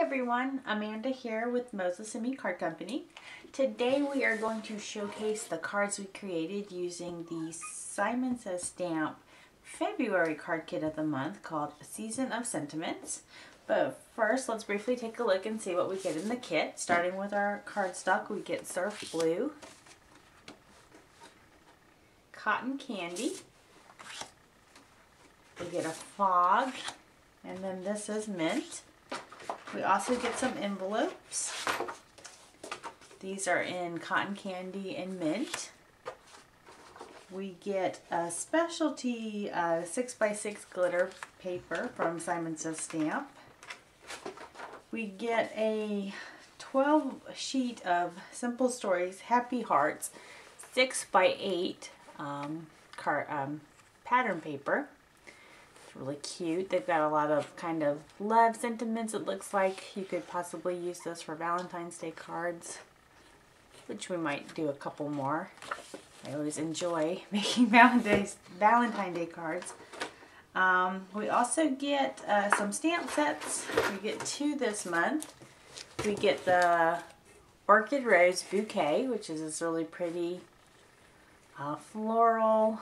everyone, Amanda here with Moses and Me Card Company. Today we are going to showcase the cards we created using the Simon Says Stamp February card kit of the month called Season of Sentiments. But first, let's briefly take a look and see what we get in the kit. Starting with our cardstock, we get Surf Blue, Cotton Candy, we get a Fog, and then this is Mint. We also get some envelopes. These are in Cotton Candy and Mint. We get a specialty 6x6 glitter paper from Simon Says Stamp. We get a 12 sheet of Simple Stories Happy Hearts 6x8 pattern paper. Really cute. They've got a lot of kind of love sentiments. It looks like you could possibly use this for Valentine's Day cards, which we might do a couple more. I always enjoy making Valentine's Day cards. We also get some stamp sets. We get 2 this month. We get the Orchid Rose Bouquet, which is this really pretty floral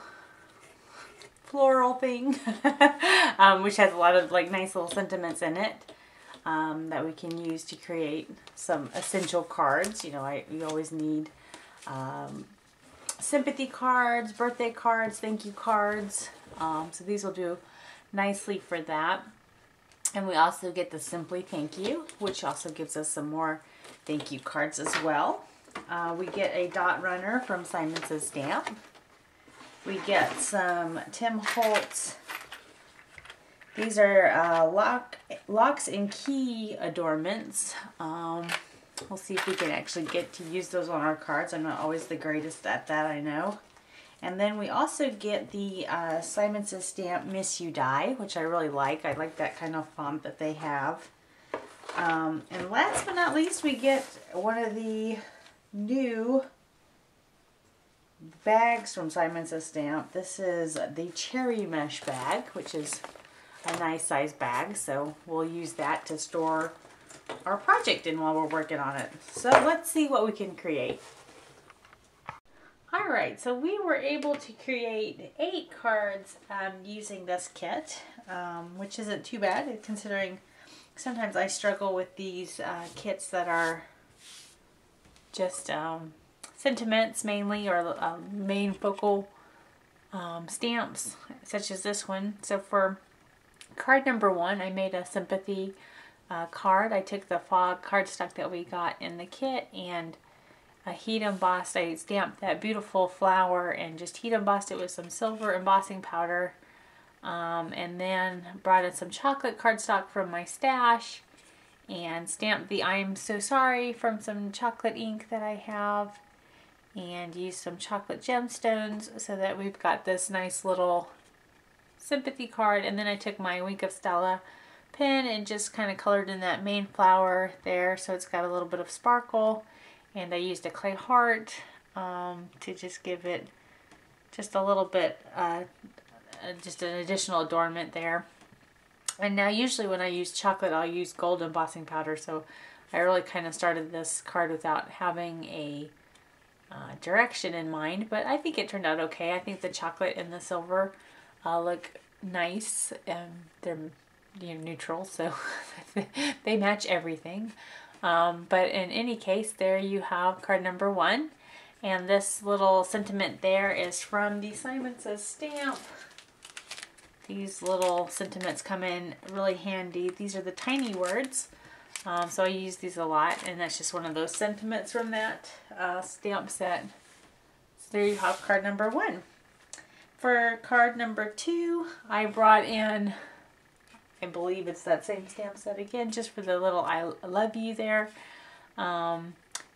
thing, which has a lot of like nice little sentiments in it that we can use to create some essential cards. You know, you always need sympathy cards, birthday cards, thank you cards. So these will do nicely for that. And we also get the Simply Thank You, which also gives us some more thank you cards as well. We get a dot runner from Simon Says Stamp. We get some Tim Holtz. These are locks and key adornments. We'll see if we can actually get to use those on our cards. I'm not always the greatest at that, I know. And then we also get the Simon Says Stamp Miss You Die, which I really like. I like that kind of font that they have. And last but not least, we get one of the new bags from Simon Says Stamp. This is the cherry mesh bag, which is a nice size bag, so we'll use that to store our project in while we're working on it. So let's see what we can create. Alright, so we were able to create 8 cards using this kit, which isn't too bad considering sometimes I struggle with these kits that are just sentiments mainly, or main focal stamps such as this one. So for card number 1, I made a sympathy card. I took the Fog cardstock that we got in the kit and heat embossed. I stamped that beautiful flower and just heat embossed it with some silver embossing powder, and then brought in some chocolate cardstock from my stash and stamped the I'm So Sorry from some chocolate ink that I have, and use some chocolate gemstones so that we've got this nice little sympathy card. And then I took my Wink of Stella pen and just kind of colored in that main flower there so it's got a little bit of sparkle. And I used a clay heart to just give it just a little bit, just an additional adornment there. And now usually when I use chocolate, I'll use gold embossing powder, so I really kind of started this card without having a direction in mind, but I think it turned out okay. I think the chocolate and the silver look nice, and they're neutral, so they match everything. But in any case, there you have card number 1, and this little sentiment there is from the Simon Says Stamp. These little sentiments come in really handy. These are the tiny words. So I use these a lot, and that's just one of those sentiments from that stamp set. So there you have card number 1. For card number 2, I brought in, I believe it's that same stamp set again, just for the little I love you there.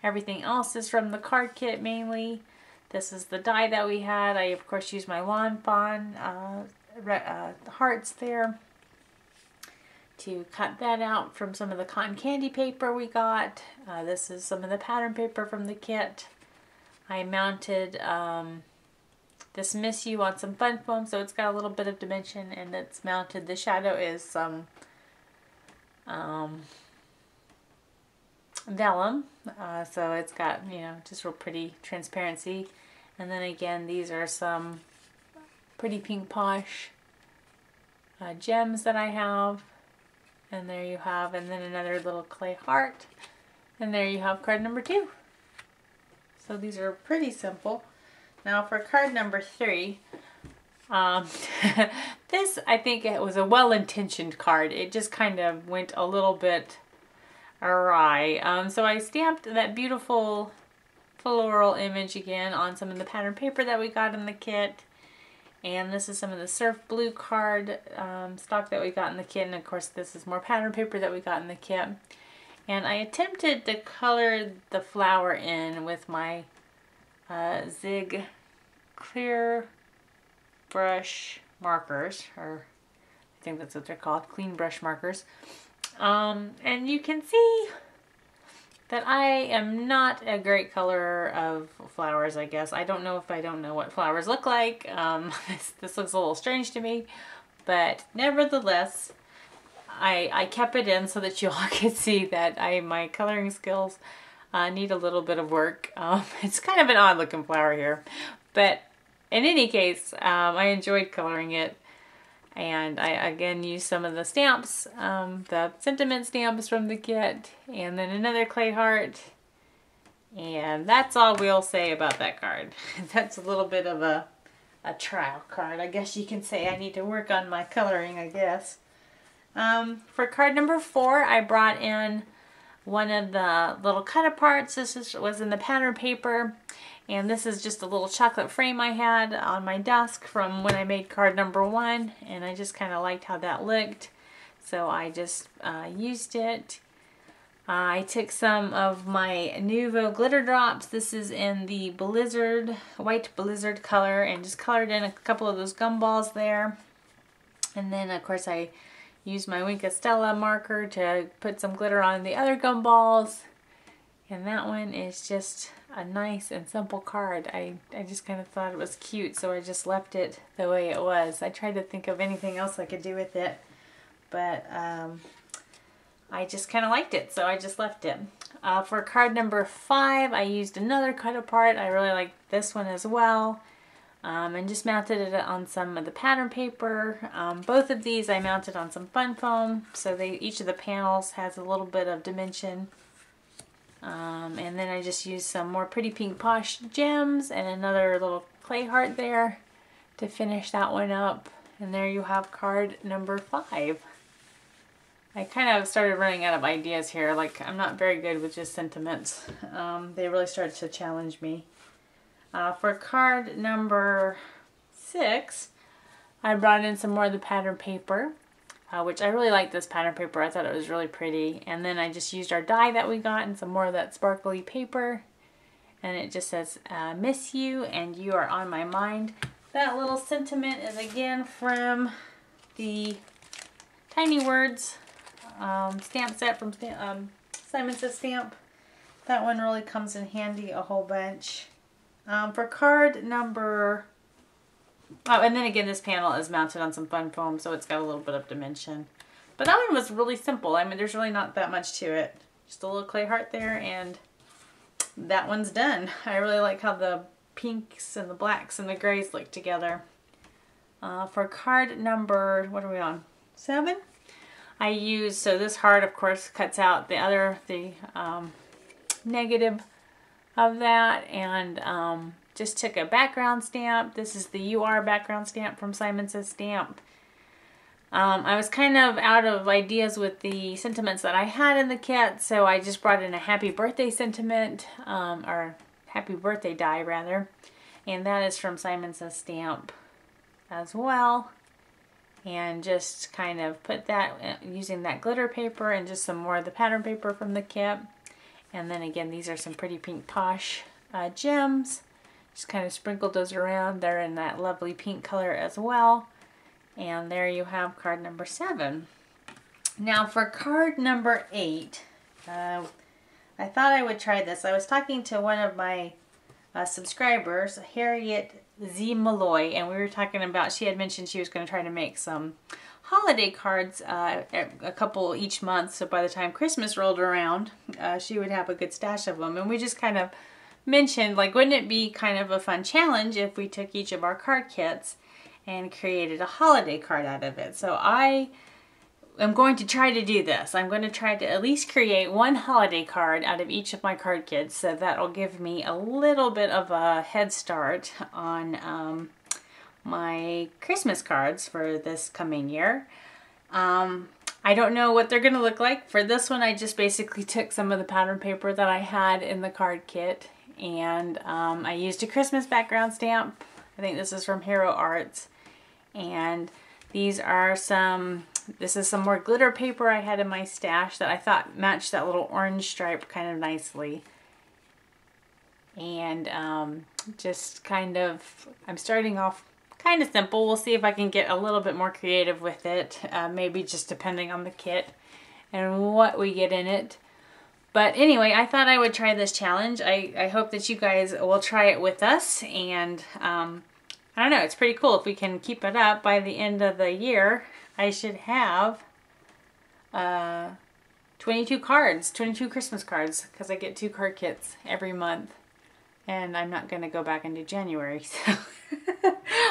Everything else is from the card kit mainly. This is the die that we had. I of course used my Lawn Fawn hearts there to cut that out from some of the cotton candy paper we got. This is some of the pattern paper from the kit. I mounted this Miss You on some fun foam, so it's got a little bit of dimension, and it's mounted. The shadow is some vellum, so it's got, you know, just real pretty transparency. And then again, these are some pretty pink posh gems that I have. And there you have, and then another little clay heart. And there you have card number 2. So these are pretty simple. Now for card number 3, this, I think it was a well-intentioned card. It just kind of went a little bit awry. So I stamped that beautiful floral image again on some of the pattern paper that we got in the kit. And this is some of the surf blue card stock that we got in the kit. And of course this is more pattern paper that we got in the kit. And I attempted to color the flower in with my Zig clear brush markers, or I think that's what they're called, clean brush markers. And you can see that I am not a great colorer of flowers, I guess. I don't know if I don't know what flowers look like. This looks a little strange to me, but nevertheless, I kept it in so that you all could see that my coloring skills need a little bit of work. It's kind of an odd looking flower here, but in any case, I enjoyed coloring it. And I again used some of the stamps, the sentiment stamps from the kit, and then another clay heart. And that's all we'll say about that card. That's a little bit of a trial card. I guess you can say I need to work on my coloring, I guess. For card number 4, I brought in one of the little cut-aparts. This was in the pattern paper. And this is just a little chocolate frame I had on my desk from when I made card number 1. And I just kind of liked how that looked. So I just used it. I took some of my Nuvo glitter drops. This is in the Blizzard, white Blizzard color. And just colored in a couple of those gumballs there. And then of course I used my Wink of Stella marker to put some glitter on the other gumballs. And that one is just a nice and simple card. I just kind of thought it was cute, so I just left it the way it was. I tried to think of anything else I could do with it, but I just kind of liked it, so I just left it. For card number 5, I used another cut apart. I really like this one as well. And just mounted it on some of the pattern paper. Both of these I mounted on some fun foam, so each of the panels has a little bit of dimension. And then I just used some more pretty pink posh gems and another little clay heart there to finish that one up. And there you have card number 5. I kind of started running out of ideas here. Like, I'm not very good with just sentiments. They really started to challenge me. For card number 6, I brought in some more of the pattern paper. Which I really like this pattern paper. I thought it was really pretty. And then I just used our die that we got and some more of that sparkly paper. And it just says, miss you and you are on my mind. That little sentiment is again from the Tiny Words stamp set from Simon Says Stamp. That one really comes in handy a whole bunch. For card number... Oh, and then again, this panel is mounted on some fun foam, so it's got a little bit of dimension. But that one was really simple. I mean, there's really not that much to it. Just a little clay heart there, and that one's done. I really like how the pinks and the blacks and the grays look together. For card number, what are we on? 7? I used, so this heart, of course, cuts out the negative of that, and just took a background stamp. This is the UR background stamp from Simon Says Stamp. I was kind of out of ideas with the sentiments that I had in the kit, so I just brought in a happy birthday sentiment, or happy birthday die rather, and that is from Simon Says Stamp as well. And just kind of put that using that glitter paper and just some more of the pattern paper from the kit. And then again, these are some pretty pink posh gems. Just kind of sprinkled those around. They're in that lovely pink color as well. And there you have card number 7. Now for card number 8, I thought I would try this. I was talking to one of my subscribers, Harriet Z Malloy, and we were talking about, she had mentioned she was going to try to make some holiday cards, a couple each month, so by the time Christmas rolled around, she would have a good stash of them. And we just kind of mentioned, like, wouldn't it be kind of a fun challenge if we took each of our card kits and created a holiday card out of it? So I am going to try to do this. I'm going to try to at least create one holiday card out of each of my card kits, so that'll give me a little bit of a head start on my Christmas cards for this coming year. I don't know what they're going to look like. For this one, I just basically took some of the pattern paper that I had in the card kit, and I used a Christmas background stamp. I think this is from Hero Arts, and these are this is some more glitter paper I had in my stash that I thought matched that little orange stripe kind of nicely. And just kind of, I'm starting off kind of simple. We'll see if I can get a little bit more creative with it, maybe just depending on the kit and what we get in it. But anyway, I thought I would try this challenge. I hope that you guys will try it with us, and I don't know, it's pretty cool. If we can keep it up by the end of the year, I should have 22 cards, 22 Christmas cards, because I get 2 card kits every month. And I'm not going to go back into January, so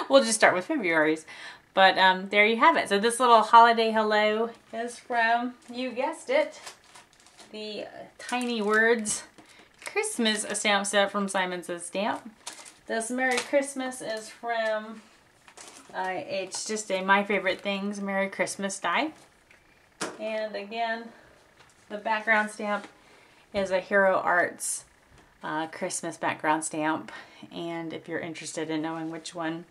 we'll just start with February's. But there you have it. So this little holiday hello is from, you guessed it, the Tiny Words Christmas stamp set from Simon Says Stamp. This Merry Christmas is from, it's just a My Favorite Things Merry Christmas die. And again, the background stamp is a Hero Arts Christmas background stamp, and if you're interested in knowing which one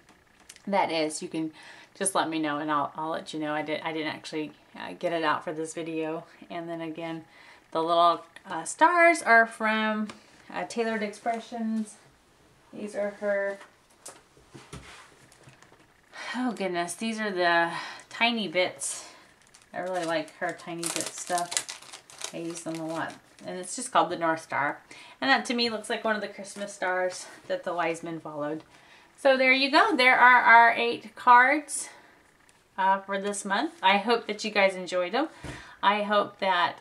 that is, you can just let me know, and I'll let you know. I didn't actually get it out for this video. And then again, the little stars are from Tailored Expressions. These are her, oh goodness, these are the tiny bits. I really like her tiny bit stuff. I use them a lot. And it's just called the North Star. And that to me looks like one of the Christmas stars that the wise men followed. So there you go. There are our 8 cards for this month. I hope that you guys enjoyed them. I hope that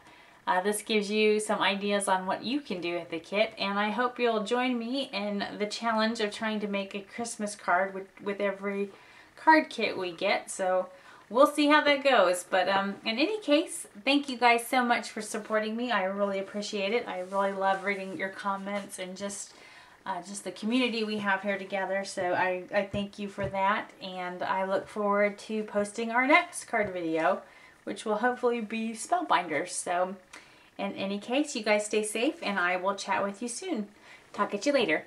this gives you some ideas on what you can do with the kit. And I hope you'll join me in the challenge of trying to make a Christmas card with every card kit we get. So we'll see how that goes. But in any case, thank you guys so much for supporting me. I really appreciate it. I really love reading your comments and just the community we have here together. So I thank you for that. And I look forward to posting our next card video, which will hopefully be Spellbinders. So in any case, you guys stay safe, and I will chat with you soon. Talk at you later.